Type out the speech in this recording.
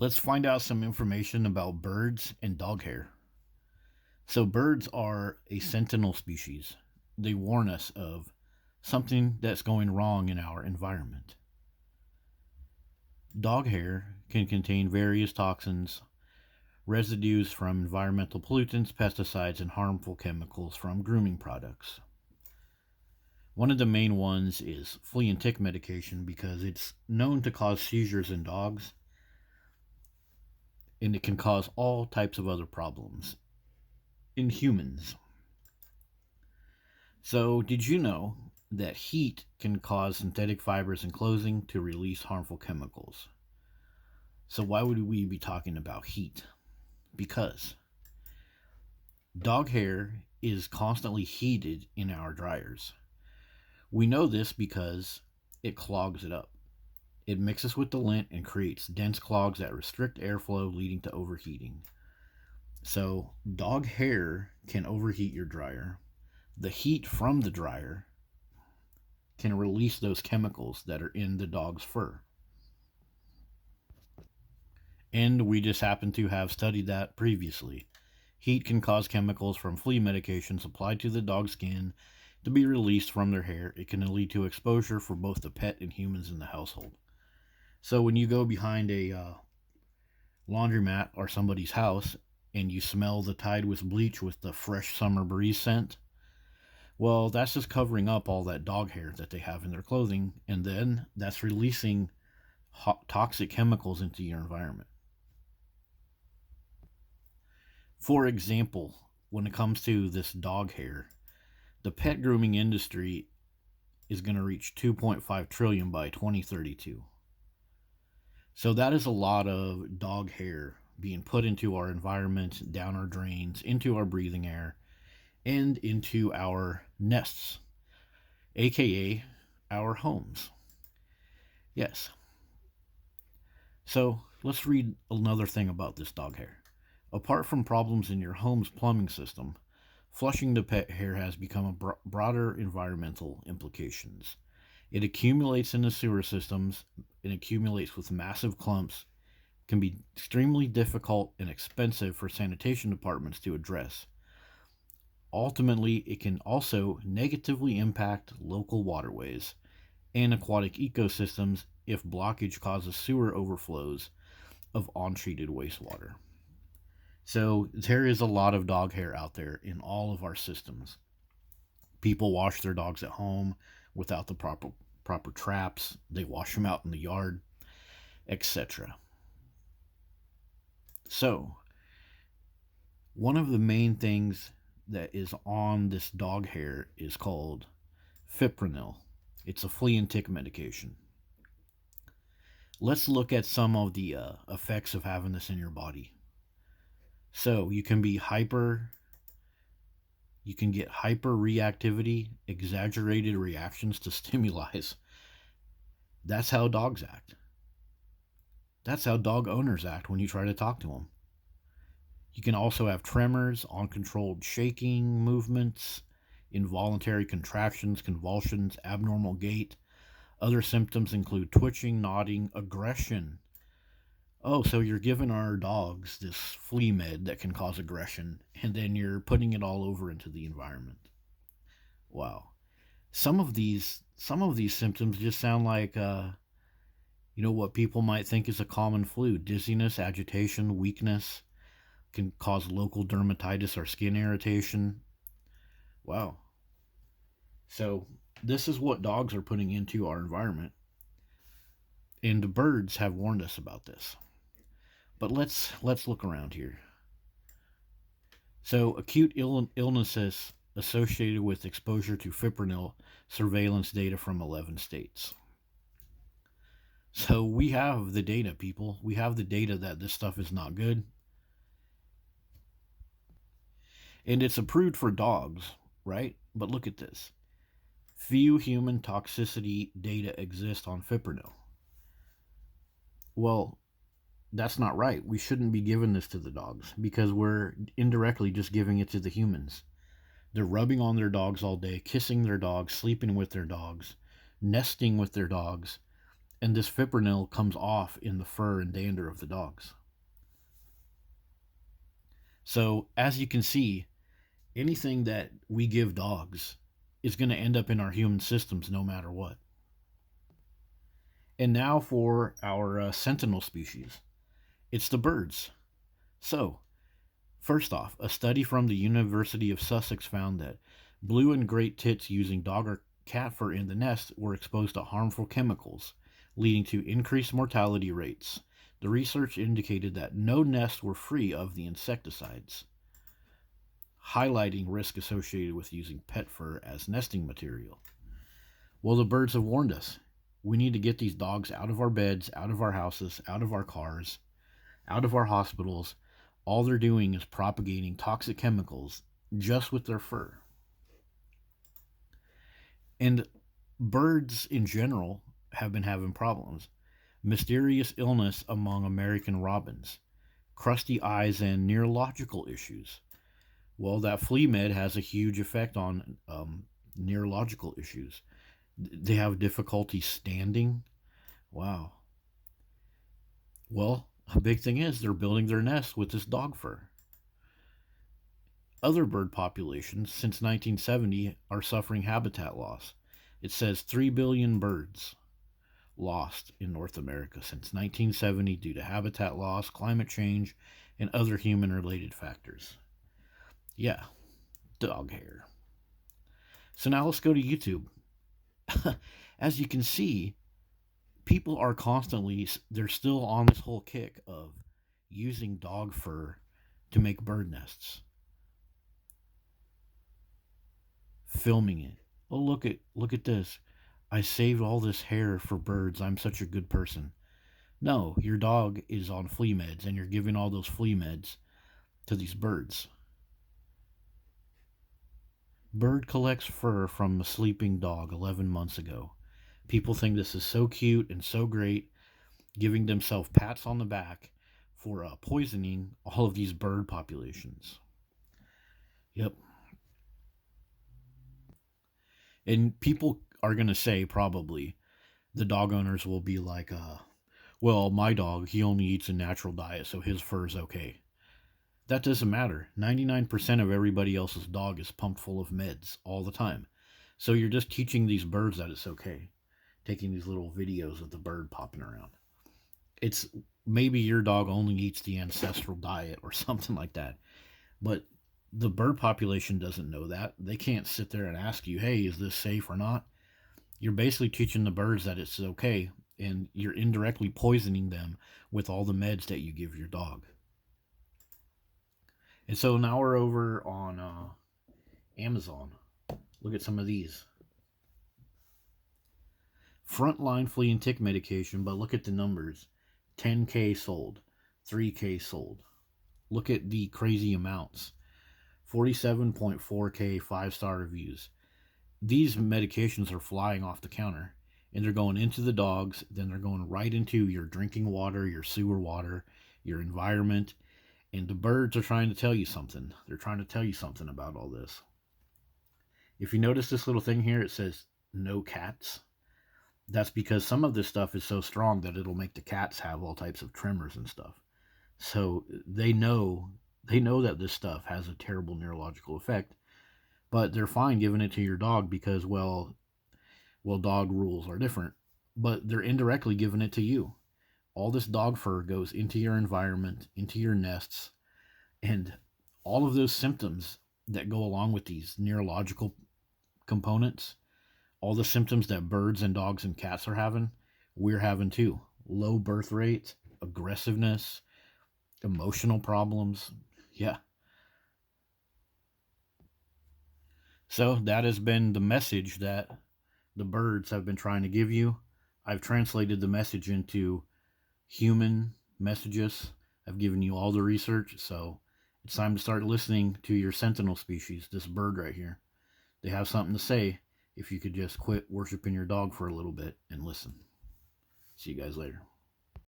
Let's find out some information about birds and dog hair. So, birds are a sentinel species. They warn us of something that's going wrong in our environment. Dog hair can contain various toxins, residues from environmental pollutants, pesticides, and harmful chemicals from grooming products. One of the main ones is flea and tick medication because it's known to cause seizures in dogs and it can cause all types of other problems in humans. So, did you know that heat can cause synthetic fibers in clothing to release harmful chemicals? So, why would we be talking about heat? Because dog hair is constantly heated in our dryers. We know this because it clogs it up. It mixes with the lint and creates dense clogs that restrict airflow, leading to overheating. So, dog hair can overheat your dryer. The heat from the dryer can release those chemicals that are in the dog's fur. And we just happen to have studied that previously. Heat can cause chemicals from flea medications applied to the dog's skin to be released from their hair. It can lead to exposure for both the pet and humans in the household. So when you go behind a laundromat or somebody's house and you smell the Tide with bleach with the fresh summer breeze scent, well, that's just covering up all that dog hair that they have in their clothing, and then that's releasing toxic chemicals into your environment. For example, when it comes to this dog hair, the pet grooming industry is going to reach 2.5 trillion by 2032. So that is a lot of dog hair being put into our environment, down our drains, into our breathing air, and into our nests, aka our homes. Yes. So let's read another thing about this dog hair. Apart from problems in your home's plumbing system, flushing the pet hair has become a broader environmental implications. It accumulates in the sewer systems, it accumulates with massive clumps, can be extremely difficult and expensive for sanitation departments to address. Ultimately, it can also negatively impact local waterways and aquatic ecosystems if blockage causes sewer overflows of untreated wastewater. So there is a lot of dog hair out there in all of our systems. People wash their dogs at home without the proper traps. They wash them out in the yard, etc. So, one of the main things that is on this dog hair is called Fipronil. It's a flea and tick medication. Let's look at some of the effects of having this in your body. So you can get hyper reactivity, exaggerated reactions to stimuli. That's how dogs act. That's how dog owners act when you try to talk to them. You can also have tremors, uncontrolled shaking movements, involuntary contractions, convulsions, abnormal gait. Other symptoms include twitching, nodding, aggression. Oh, so you're giving our dogs this flea med that can cause aggression, and then you're putting it all over into the environment. Wow. Some of these symptoms just sound like what people might think is a common flu: dizziness, agitation, weakness, can cause local dermatitis or skin irritation. Wow. So this is what dogs are putting into our environment. And the birds have warned us about this. But let's look around here. So acute illnesses associated with exposure to fipronil, surveillance data from 11 states. So we have the data, people. We have the data that this stuff is not good. And it's approved for dogs, right? But look at this. Few human toxicity data exist on fipronil. Well, that's not right. We shouldn't be giving this to the dogs because we're indirectly just giving it to the humans. They're rubbing on their dogs all day, kissing their dogs, sleeping with their dogs, nesting with their dogs, And this fipronil comes off in the fur and dander of the dogs. So, as you can see, anything that we give dogs is going to end up in our human systems no matter what. And now for our sentinel species, it's the birds. So, first off, a study from the University of Sussex found that blue and great tits using dog or cat fur in the nest were exposed to harmful chemicals, leading to increased mortality rates. The research indicated that no nests were free of the insecticides, highlighting risk associated with using pet fur as nesting material. Well, the birds have warned us. We need to get these dogs out of our beds, out of our houses, out of our cars, out of our hospitals. All they're doing is propagating toxic chemicals just with their fur. And birds in general have been having problems. Mysterious illness among American robins, crusty eyes, and neurological issues. Well, that flea med has a huge effect on neurological issues. They have difficulty standing. Wow. Well, a big thing is they're building their nest with this dog fur. Other bird populations since 1970 are suffering habitat loss. It says 3 billion birds lost in North America since 1970 due to habitat loss, climate change, and other human-related factors. Yeah, dog hair. So now let's go to YouTube. As you can see, people are constantly, they're still on this whole kick of using dog fur to make bird nests. Filming it. Oh, look at this. I saved all this hair for birds. I'm such a good person. No, your dog is on flea meds and you're giving all those flea meds to these birds. Bird collects fur from a sleeping dog 11 months ago. People think this is so cute and so great, giving themselves pats on the back for poisoning all of these bird populations. Yep. And people are going to say, probably, the dog owners will be like, well, my dog, he only eats a natural diet, so his fur is okay. That doesn't matter. 99% of everybody else's dog is pumped full of meds all the time. So you're just teaching these birds that it's okay. Taking these little videos of the bird popping around. It's maybe your dog only eats the ancestral diet or something like that. But the bird population doesn't know that. They can't sit there and ask you, hey, is this safe or not? You're basically teaching the birds that it's okay, and you're indirectly poisoning them with all the meds that you give your dog. And so now we're over on Amazon. Look at some of these. Frontline flea and tick medication, but look at the numbers. 10K sold. 3K sold. Look at the crazy amounts. 47.4K 5-star reviews. These medications are flying off the counter, and they're going into the dogs, then they're going right into your drinking water, your sewer water, your environment, and the birds are trying to tell you something. They're trying to tell you something about all this. If you notice this little thing here, it says no cats. That's because some of this stuff is so strong that it'll make the cats have all types of tremors and stuff. So they know that this stuff has a terrible neurological effect, but they're fine giving it to your dog because, well, dog rules are different, but they're indirectly giving it to you. All this dog fur goes into your environment, into your nests, and all of those symptoms that go along with these neurological components, all the symptoms that birds and dogs and cats are having, we're having too. Low birth rate, aggressiveness, emotional problems. Yeah. So that has been the message that the birds have been trying to give you. I've translated the message into human messages. I've given you all the research, so it's time to start listening to your sentinel species, this bird right here. They have something to say if you could just quit worshiping your dog for a little bit and listen. See you guys later.